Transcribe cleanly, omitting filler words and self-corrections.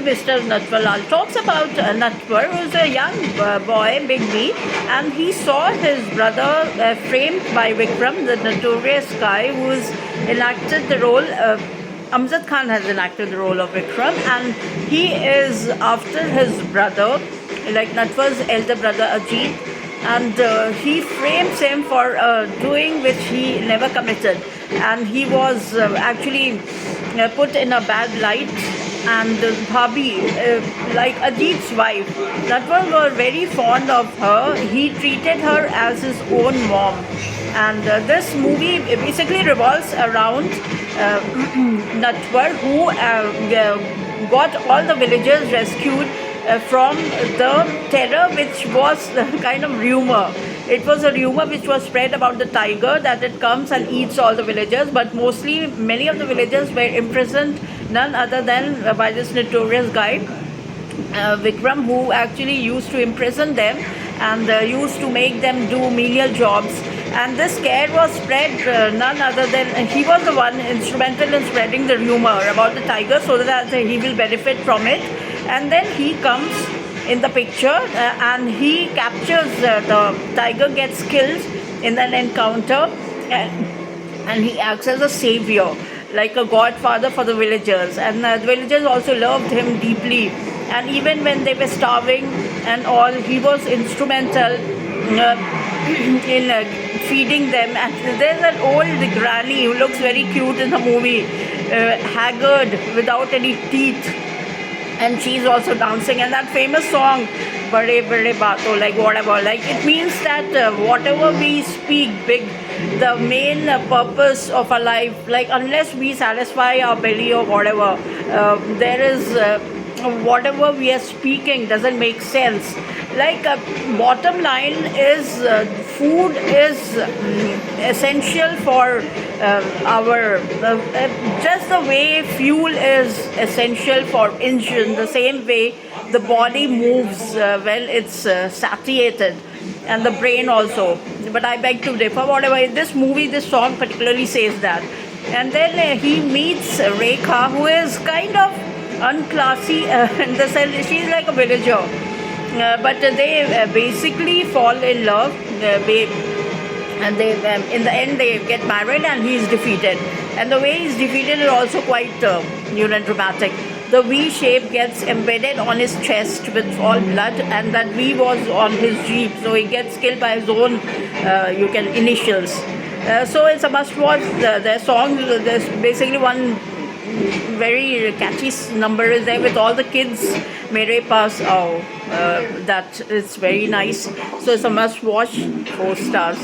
Mr. Natwarlal talks about Natwar, who's a young boy, Big B, and he saw his brother framed by Vikram, the notorious guy who's enacted the role. Amjad Khan has enacted the role of Vikram, and he is after his brother, like Natwar's elder brother Ajit, and he frames him for doing which he never committed, and he was actually put in a bad light. And Bhabi, like Ajit's wife, Natwar was very fond of her. He treated her as his own mom. And this movie basically revolves around Natwar, who got all the villagers rescued from the terror which was kind of rumor. It was a rumor which was spread about the tiger that it comes and eats all the villagers, but mostly many of the villagers were imprisoned, none other than by this notorious guy, Vikram, who actually used to imprison them and used to make them do menial jobs. And this scare was spread, none other than he was the one instrumental in spreading the rumor about the tiger so that he will benefit from it. And then he comes in the picture and he captures the tiger, gets killed in an encounter, and he acts as a savior, like a godfather for the villagers. And the villagers also loved him deeply, and even when they were starving and all, he was instrumental in feeding them. And there's an old granny who looks very cute in the movie, haggard, without any teeth, and she's also dancing. And that famous song, Bade Bade Baaton, like whatever, like it means that whatever we speak big, the main purpose of our life, like unless we satisfy our belly or whatever, there is whatever we are speaking doesn't make sense. Like bottom line is food is essential for our just the way fuel is essential for engine, the same way the body moves when it's satiated, and the brain also. But I beg to differ. Whatever, in this movie, this song particularly says that. And then he meets Rekha, who is kind of unclassy in the sense she's like a villager, but they basically fall in love, and they in the end they get married, and he is defeated. And the way he's defeated is also quite dramatic. The V shape gets embedded on his chest with all blood, and that V was on his jeep, so he gets killed by his own initials. So it's a must watch. The song, there's basically one very catchy number is there with all the kids, Mere Paas Aao. That is very nice. So it's a must watch, 4 stars.